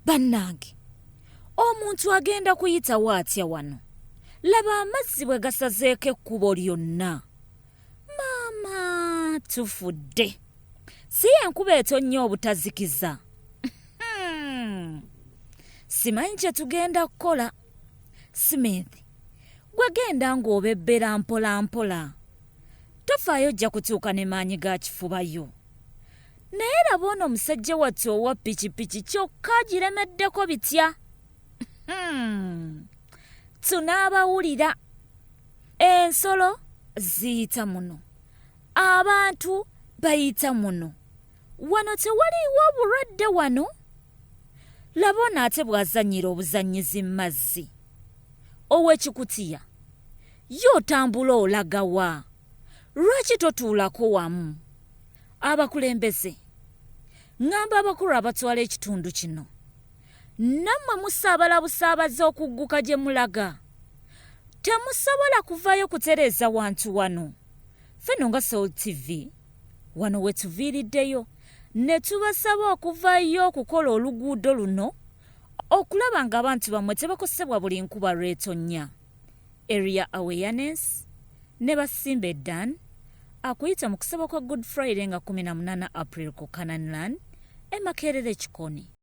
Bannange, omuntu agenda kuyita waatya wano. Laba amazzi bwe gasazeeko ekkubo lyonna. Maama, tufudde. Si enkuba etonnya obutazikiza. Simanyi kye tugenda kukola. Smith, gwe genda ng'obebbera mpola mpola. Tofaayo ojja kutuuka ne maanyi ga kifubayo. Naye laba ono omusajja wattu owa pikipiki kyokka giremeddeko bitya. Tunaabawulira. Ensolo ziyita muno. Abantu bayita muno. Wano tewaliiwo obulwadde wano. Laba ono ate bw'azannyira obuzannyizi mu mazzi. Ow'ekikutiya, ye otambula olaga wa? Lwaki totuulako wamu? Abakulembeze, ŋŋamba abakulu abatwala ekitundu kino. Nammwe musaabala busaabazi okugguka gye mulaga. Temusobola kuvaayo kutereeza wantu wano. Feno nga Soul TV, wano we tuviiriddeyo, ne tubasaba okuvaayo okukola oluguudo luno, okulaba ng'abantu bammwe tebakosebwa buli nkuba lw'etonnya. Area awareness ne basimba eddan akuyita mu kusaba kwa Good Friday nga 18 April ku Canaanland e Makerere Kikoni.